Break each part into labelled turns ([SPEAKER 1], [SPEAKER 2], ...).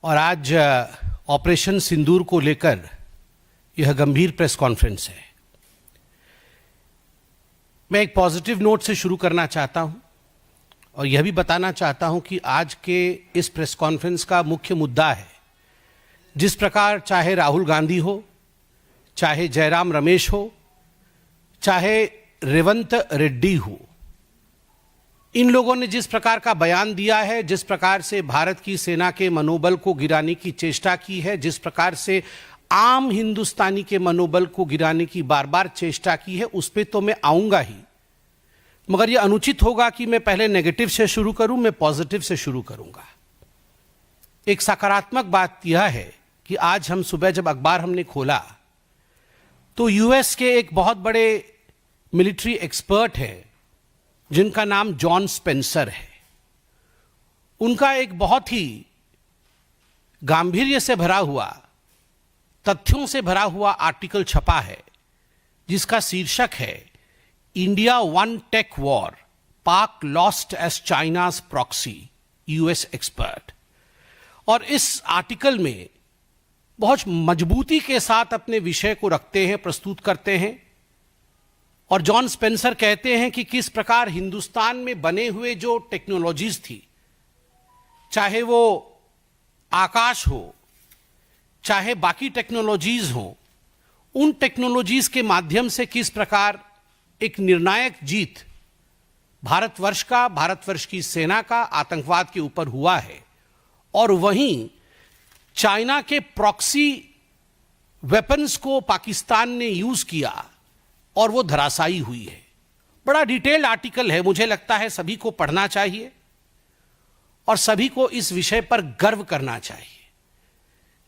[SPEAKER 1] और आज ऑपरेशन सिंदूर को लेकर यह गंभीर प्रेस कॉन्फ्रेंस है। मैं एक पॉजिटिव नोट से शुरू करना चाहता हूं और यह भी बताना चाहता हूं कि आज के इस प्रेस कॉन्फ्रेंस का मुख्य मुद्दा है, जिस प्रकार चाहे राहुल गांधी हो, चाहे जयराम रमेश हो, चाहे रेवंत रेड्डी हो, इन लोगों ने जिस प्रकार का बयान दिया है, जिस प्रकार से भारत की सेना के मनोबल को गिराने की चेष्टा की है, जिस प्रकार से आम हिंदुस्तानी के मनोबल को गिराने की बार बार चेष्टा की है, उस पर तो मैं आऊंगा ही, मगर यह अनुचित होगा कि मैं पहले नेगेटिव से शुरू करूं। मैं पॉजिटिव से शुरू करूंगा। एक सकारात्मक बात यह है कि आज हम सुबह जब अखबार हमने खोला तो यूएस के एक बहुत बड़े मिलिट्री एक्सपर्ट हैं जिनका नाम जॉन स्पेंसर है। उनका एक बहुत ही गांभीर्य से भरा हुआ, तथ्यों से भरा हुआ आर्टिकल छपा है जिसका शीर्षक है India won take war, Pak lost as China's proxy, US expert. और इस आर्टिकल में बहुत मजबूती के साथ अपने विषय को रखते हैं, प्रस्तुत करते हैं। और जॉन स्पेंसर कहते हैं कि किस प्रकार हिंदुस्तान में बने हुए जो टेक्नोलॉजीज थी, चाहे वो आकाश हो, चाहे बाकी टेक्नोलॉजीज हो, उन टेक्नोलॉजीज के माध्यम से किस प्रकार एक निर्णायक जीत भारतवर्ष की सेना का आतंकवाद के ऊपर हुआ है। और वहीं चाइना के प्रॉक्सी वेपन्स को पाकिस्तान ने यूज किया और वो धराशायी हुई है। बड़ा डिटेल्ड आर्टिकल है, मुझे लगता है सभी को पढ़ना चाहिए और सभी को इस विषय पर गर्व करना चाहिए।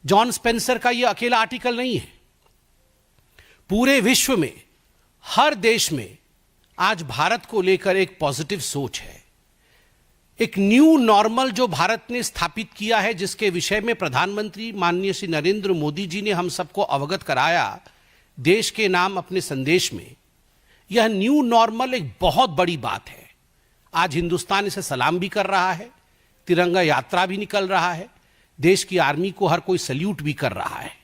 [SPEAKER 1] जॉन स्पेंसर का यह अकेला आर्टिकल नहीं है। पूरे विश्व में, हर देश में आज भारत को लेकर एक पॉजिटिव सोच है। एक न्यू नॉर्मल जो भारत ने स्थापित किया है, जिसके विषय में प्रधानमंत्री माननीय श्री नरेंद्र मोदी जी ने हम सबको अवगत कराया देश के नाम अपने संदेश में। यह न्यू नॉर्मल एक बहुत बड़ी बात है। आज हिंदुस्तान इसे सलाम भी कर रहा है, तिरंगा यात्रा भी निकल रहा है, देश की आर्मी को हर कोई सल्यूट भी कर रहा है।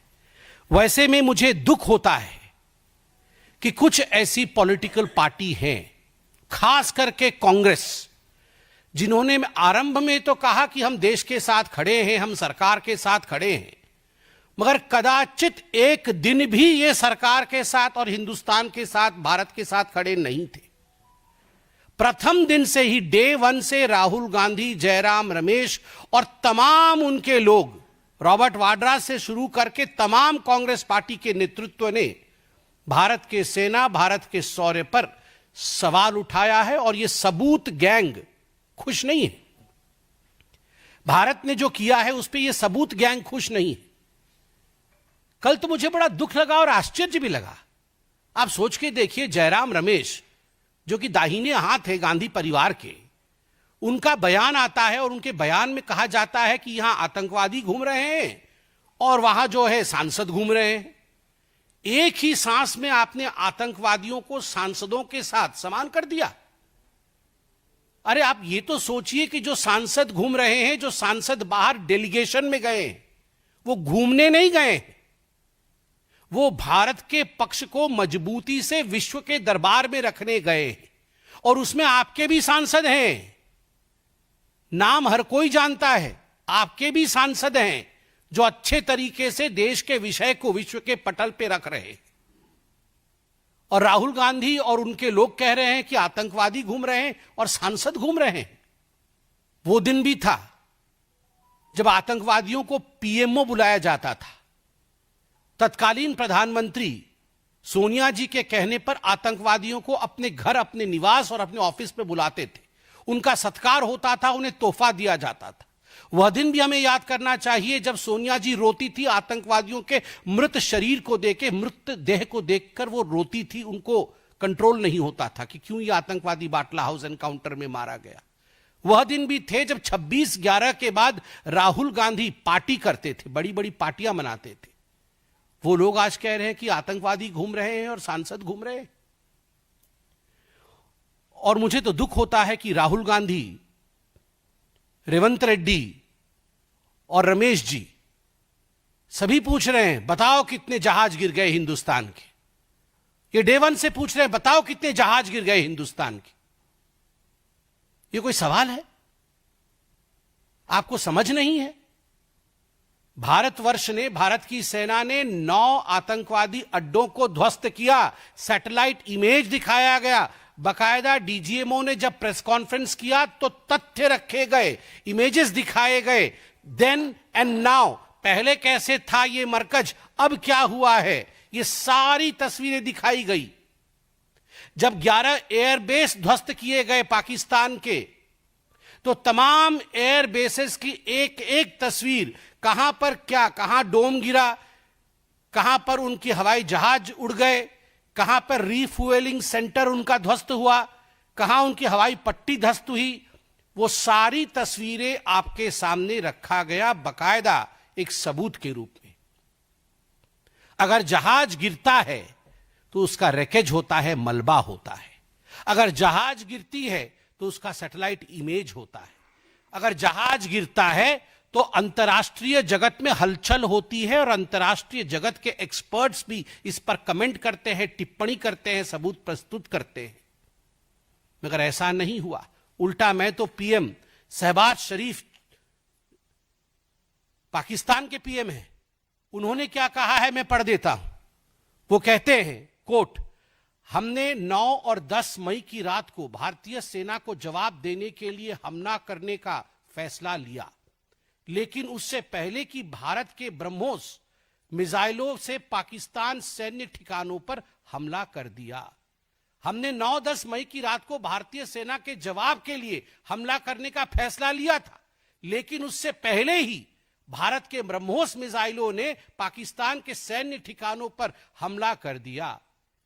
[SPEAKER 1] वैसे में मुझे दुख होता है कि कुछ ऐसी पॉलिटिकल पार्टी हैं, खास करके कांग्रेस, जिन्होंने आरंभ में तो कहा कि हम देश के साथ खड़े हैं, हम सरकार के साथ खड़े हैं, मगर कदाचित एक दिन भी ये सरकार के साथ और हिंदुस्तान के साथ, भारत के साथ खड़े नहीं थे। प्रथम दिन से ही, डे वन से राहुल गांधी, जयराम रमेश और तमाम उनके लोग, रॉबर्ट वाड्रा से शुरू करके तमाम कांग्रेस पार्टी के नेतृत्व ने भारत के सेना, भारत के शौर्य पर सवाल उठाया है। और यह सबूत गैंग खुश नहीं है। भारत ने जो किया है उस पर यह सबूत गैंग खुश नहीं है। कल तो मुझे बड़ा दुख लगा और आश्चर्य भी लगा। आप सोच के देखिए, जयराम रमेश जो कि दाहिने हाथ है गांधी परिवार के, उनका बयान आता है और उनके बयान में कहा जाता है कि यहां आतंकवादी घूम रहे हैं और वहां जो है सांसद घूम रहे हैं। एक ही सांस में आपने आतंकवादियों को सांसदों के साथ समान कर दिया। अरे आप ये तो सोचिए कि जो सांसद घूम रहे हैं, जो सांसद बाहर डेलीगेशन में गए हैं, वो घूमने नहीं गए, वो भारत के पक्ष को मजबूती से विश्व के दरबार में रखने गए हैं। और उसमें आपके भी सांसद हैं, नाम हर कोई जानता है, आपके भी सांसद हैं जो अच्छे तरीके से देश के विषय को विश्व के पटल पे रख रहे हैं। और राहुल गांधी और उनके लोग कह रहे हैं कि आतंकवादी घूम रहे हैं और सांसद घूम रहे हैं। वो दिन भी था जब आतंकवादियों को पीएमओ बुलाया जाता था। तत्कालीन प्रधानमंत्री सोनिया जी के कहने पर आतंकवादियों को अपने घर, अपने निवास और अपने ऑफिस पे बुलाते थे। उनका सत्कार होता था, उन्हें तोहफा दिया जाता था। वह दिन भी हमें याद करना चाहिए जब सोनिया जी रोती थी आतंकवादियों के मृत शरीर को देख, मृत देह को देखकर वो रोती थी। उनको कंट्रोल नहीं होता था कि क्यों ये आतंकवादी बाटला हाउस एनकाउंटर में मारा गया। वह दिन भी थे जब 26/11 के बाद राहुल गांधी पार्टी करते थे, बड़ी बड़ी पार्टियां मनाते थे। वो लोग आज कह रहे हैं कि आतंकवादी घूम रहे हैं और सांसद घूम रहे हैं। और मुझे तो दुख होता है कि राहुल गांधी, रेवंत रेड्डी और रमेश जी सभी पूछ रहे हैं बताओ कितने जहाज गिर गए हिंदुस्तान के। ये डे वन से पूछ रहे हैं बताओ कितने जहाज गिर गए हिंदुस्तान के। ये कोई सवाल है? आपको समझ नहीं है? भारतवर्ष ने, भारत की सेना ने 9 आतंकवादी अड्डों को ध्वस्त किया। सैटेलाइट इमेज दिखाया गया। बकायदा डीजीएमओ ने जब प्रेस कॉन्फ्रेंस किया तो तथ्य रखे गए, इमेजेस दिखाए गए। देन एंड नाउ, पहले कैसे था ये मरकज, अब क्या हुआ है, ये सारी तस्वीरें दिखाई गई। जब 11 एयरबेस ध्वस्त किए गए पाकिस्तान के, तो तमाम एयर बेसेस की एक एक तस्वीर, कहां पर क्या, कहां डोम गिरा, कहां पर उनके हवाई जहाज उड़ गए, कहां पर रीफ्यूएलिंग सेंटर उनका ध्वस्त हुआ, कहां उनकी हवाई पट्टी ध्वस्त हुई, वो सारी तस्वीरें आपके सामने रखा गया बकायदा एक सबूत के रूप में। अगर जहाज गिरता है तो उसका रैकेज होता है, मलबा होता है। अगर जहाज गिरती है तो उसका सैटेलाइट इमेज होता है। अगर जहाज गिरता है तो अंतर्राष्ट्रीय जगत में हलचल होती है और अंतर्राष्ट्रीय जगत के एक्सपर्ट्स भी इस पर कमेंट करते हैं, टिप्पणी करते हैं, सबूत प्रस्तुत करते हैं। मगर ऐसा नहीं हुआ। उल्टा मैं तो पीएम शहबाज शरीफ, पाकिस्तान के पीएम हैं, उन्होंने क्या कहा है मैं पढ़ देता हूं। वो कहते हैं, कोट, हमने 9 और 10 मई की रात को भारतीय सेना को जवाब देने के लिए हमला करने का फैसला लिया, लेकिन उससे पहले कि भारत के ब्रह्मोस मिसाइलों से पाकिस्तान सैन्य ठिकानों पर हमला कर दिया। हमने 9-10 मई की रात को भारतीय सेना के जवाब के लिए हमला करने का फैसला लिया था, लेकिन उससे पहले ही भारत के ब्रह्मोस मिसाइलों ने पाकिस्तान के सैन्य ठिकानों पर हमला कर दिया।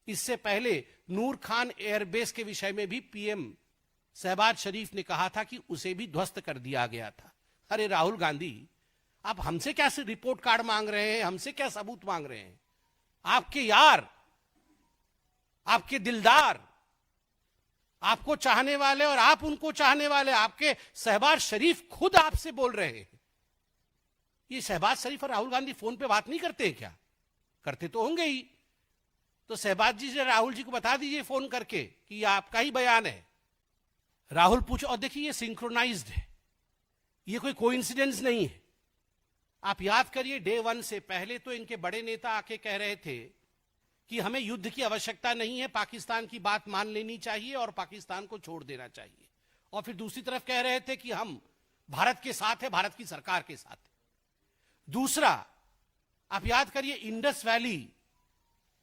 [SPEAKER 1] इससे पहले नूर खान एयरबेस के विषय में भी पीएम शहबाज शरीफ ने कहा था कि उसे भी ध्वस्त कर दिया गया था। अरे राहुल गांधी, आप हमसे क्या रिपोर्ट कार्ड मांग रहे हैं, हमसे क्या सबूत मांग रहे हैं? आपके यार, आपके दिलदार, आपको चाहने वाले और आप उनको चाहने वाले, आपके शहबाज शरीफ खुद आपसे बोल रहे हैं। ये शहबाज शरीफ और राहुल गांधी फोन पे बात नहीं करते हैं क्या? करते तो होंगे ही। तो शहबाज जी से राहुल जी को बता दीजिए फोन करके कि ये आपका ही बयान है। राहुल पूछो, और देखिए ये सिंक्रोनाइज्ड है, ये कोई कोइंसिडेंस नहीं है। आप याद करिए, डे वन से पहले तो इनके बड़े नेता आके कह रहे थे कि हमें युद्ध की आवश्यकता नहीं है, पाकिस्तान की बात मान लेनी चाहिए और पाकिस्तान को छोड़ देना चाहिए। और फिर दूसरी तरफ कह रहे थे कि हम भारत के साथ है, भारत की सरकार के साथ है। दूसरा, आप याद करिए, इंडस वैली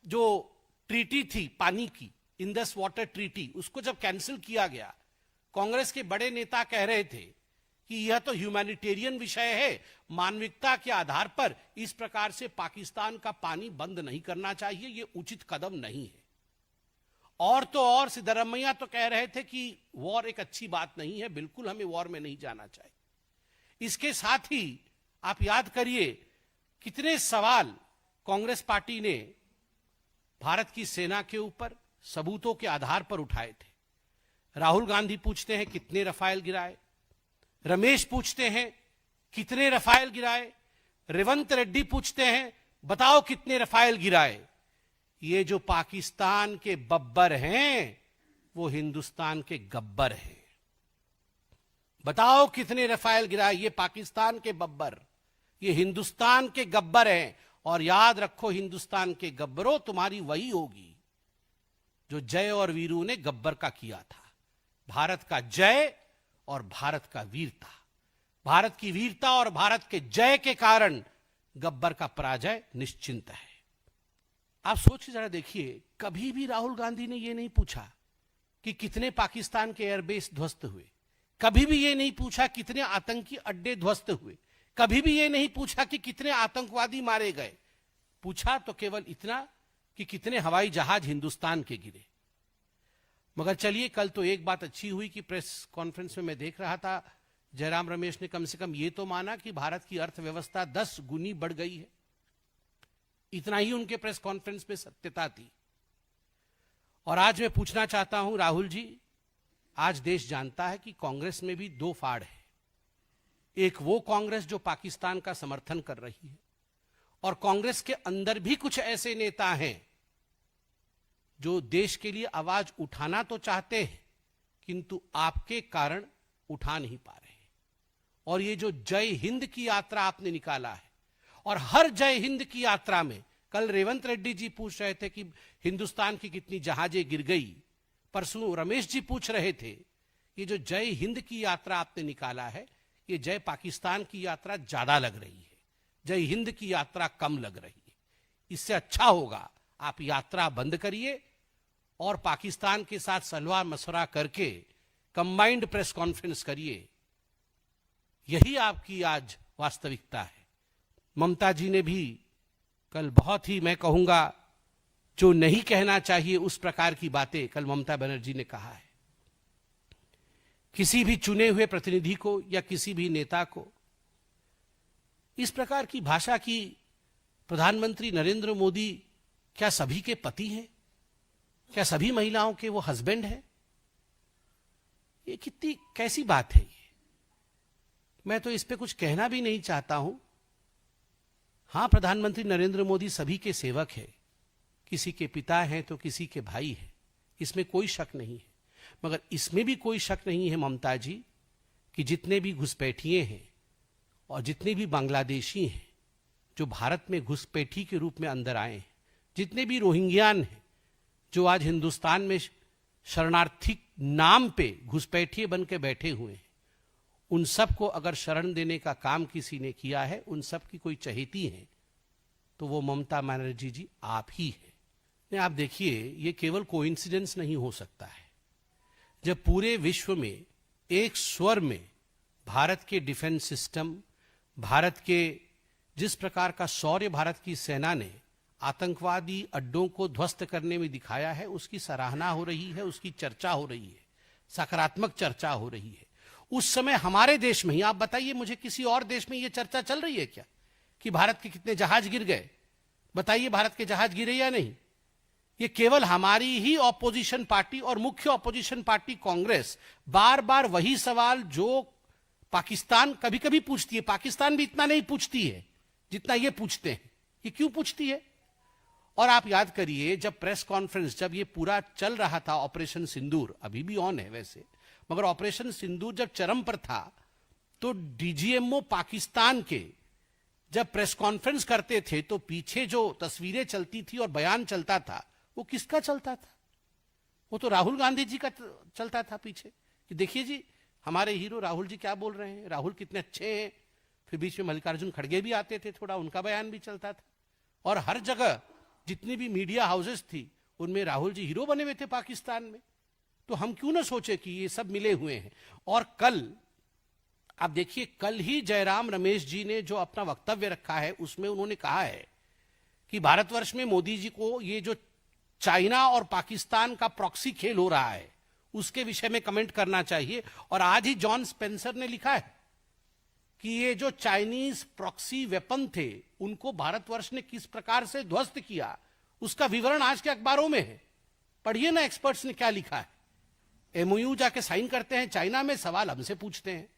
[SPEAKER 1] जो ट्रीटी थी पानी की, इंडस वाटर ट्रीटी, उसको जब कैंसिल किया गया, कांग्रेस के बड़े नेता कह रहे थे कि यह तो ह्यूमैनिटेरियन विषय है, मानविकता के आधार पर इस प्रकार से पाकिस्तान का पानी बंद नहीं करना चाहिए, यह उचित कदम नहीं है। और तो और सिद्धरमैया तो कह रहे थे कि वॉर एक अच्छी बात नहीं है, बिल्कुल हमें वॉर में नहीं जाना चाहिए। इसके साथ ही आप याद करिए कितने सवाल कांग्रेस पार्टी ने भारत की सेना के ऊपर सबूतों के आधार पर उठाए थे। राहुल गांधी पूछते हैं कितने रफाल गिराए, रमेश पूछते हैं कितने रफाल गिराए, रेवंत रेड्डी पूछते हैं बताओ कितने रफाल गिराए। ये जो पाकिस्तान के बब्बर हैं वो हिंदुस्तान के गब्बर हैं। बताओ कितने रफाल गिराए, ये पाकिस्तान के बब्बर, ये हिंदुस्तान के गब्बर हैं। और याद रखो, हिंदुस्तान के गब्बरों, तुम्हारी वही होगी जो जय और वीरू ने गब्बर का किया था। भारत का जय और भारत का वीरता, भारत की वीरता और भारत के जय के कारण गब्बर का पराजय निश्चिंत है। आप सोचिए जरा, देखिए, कभी भी राहुल गांधी ने यह नहीं पूछा कि कितने पाकिस्तान के एयरबेस ध्वस्त हुए, कभी भी यह नहीं पूछा कितने आतंकी अड्डे ध्वस्त हुए, कभी भी यह नहीं पूछा कि कितने आतंकवादी मारे गए। पूछा तो केवल इतना कि कितने हवाई जहाज हिंदुस्तान के गिरे। मगर चलिए, कल तो एक बात अच्छी हुई कि प्रेस कॉन्फ्रेंस में मैं देख रहा था, जयराम रमेश ने कम से कम ये तो माना कि भारत की अर्थव्यवस्था 10 गुनी बढ़ गई है। इतना ही उनके प्रेस कॉन्फ्रेंस में सत्यता थी। और आज मैं पूछना चाहता हूं राहुल जी, आज देश जानता है कि कांग्रेस में भी 2 फाड़ है। एक वो कांग्रेस जो पाकिस्तान का समर्थन कर रही है, और कांग्रेस के अंदर भी कुछ ऐसे नेता हैं जो देश के लिए आवाज उठाना तो चाहते हैं किंतु आपके कारण उठा नहीं पा रहे हैं। और ये जो जय हिंद की यात्रा आपने निकाला है, और हर जय हिंद की यात्रा में, कल रेवंत रेड्डी जी पूछ रहे थे कि हिंदुस्तान की कितनी जहाजें गिर गई, परसों रमेश जी पूछ रहे थे, ये जो जय हिंद की यात्रा आपने निकाला है, ये जय पाकिस्तान की यात्रा ज्यादा लग रही है, जय हिंद की यात्रा कम लग रही है। इससे अच्छा होगा आप यात्रा बंद करिए और पाकिस्तान के साथ सलाह मशवरा करके कंबाइंड प्रेस कॉन्फ्रेंस करिए। यही आपकी आज वास्तविकता है। ममता जी ने भी कल बहुत ही, मैं कहूंगा, जो नहीं कहना चाहिए उस प्रकार की बातें कल ममता बनर्जी ने कहा है। किसी भी चुने हुए प्रतिनिधि को या किसी भी नेता को इस प्रकार की भाषा की, प्रधानमंत्री नरेंद्र मोदी क्या सभी के पति हैं? क्या सभी महिलाओं के वो हस्बैंड हैं? ये कितनी कैसी बात है ये? मैं तो इस पे कुछ कहना भी नहीं चाहता हूं। हां, प्रधानमंत्री नरेंद्र मोदी सभी के सेवक है, किसी के पिता हैं तो किसी के भाई हैं, इसमें कोई शक नहीं है। मगर इसमें भी कोई शक नहीं है ममता जी कि जितने भी घुसपैठिए हैं और जितने भी बांग्लादेशी हैं जो भारत में घुसपैठी के रूप में अंदर आए हैं, जितने भी रोहिंग्यान हैं जो आज हिंदुस्तान में शरणार्थी नाम पे घुसपैठिए बन के बैठे हुए हैं, उन सबको अगर शरण देने का काम किसी ने किया है, उन सब की कोई चहेती है तो वो ममता बनर्जी जी आप ही है। आप देखिए, ये केवल कोइंसिडेंस नहीं हो सकता है। जब पूरे विश्व में एक स्वर में भारत के डिफेंस सिस्टम, भारत के जिस प्रकार का शौर्य भारत की सेना ने आतंकवादी अड्डों को ध्वस्त करने में दिखाया है, उसकी सराहना हो रही है, उसकी चर्चा हो रही है, सकारात्मक चर्चा हो रही है। उस समय हमारे देश में ही, आप बताइए मुझे, किसी और देश में यह चर्चा चल रही है क्या कि भारत के कितने जहाज गिर गए? बताइए, भारत के जहाज गिरे या नहीं? ये केवल हमारी ही ऑपोजिशन पार्टी और मुख्य ऑपोजिशन पार्टी कांग्रेस बार बार वही सवाल जो पाकिस्तान कभी कभी पूछती है, पाकिस्तान भी इतना नहीं पूछती है जितना ये पूछते हैं। ये क्यों पूछती है? और आप याद करिए, जब प्रेस कॉन्फ्रेंस, जब ये पूरा चल रहा था ऑपरेशन सिंदूर, अभी भी ऑन है वैसे, मगर ऑपरेशन सिंदूर जब चरम पर था तो डीजीएमओ पाकिस्तान के जब प्रेस कॉन्फ्रेंस करते थे तो पीछे जो तस्वीरें चलती थी और बयान चलता था, वो किसका चलता था? वो तो राहुल गांधी जी का चलता था पीछे कि देखिए जी, हमारे हीरो राहुल जी क्या बोल रहे हैं, राहुल कितने अच्छे हैं। फिर बीच में मल्लिकार्जुन खड़गे भी आते थे, थोड़ा उनका बयान भी चलता था। और हर जगह जितनी भी मीडिया हाउसेस थी उनमें राहुल जी हीरो बने हुए थे पाकिस्तान में। तो हम क्यों ना सोचे कि ये सब मिले हुए हैं। और कल आप देखिए, कल ही जयराम रमेश जी ने जो अपना वक्तव्य रखा है उसमें उन्होंने कहा है कि भारतवर्ष में मोदी जी को ये जो चाइना और पाकिस्तान का प्रॉक्सी खेल हो रहा है उसके विषय में कमेंट करना चाहिए। और आज ही जॉन स्पेंसर ने लिखा है कि ये जो चाइनीज प्रॉक्सी वेपन थे उनको भारतवर्ष ने किस प्रकार से ध्वस्त किया, उसका विवरण आज के अखबारों में है। पढ़िए ना एक्सपर्ट्स ने क्या लिखा है। एमओयू जाके साइन करते हैं चाइना में, सवाल हमसे पूछते हैं।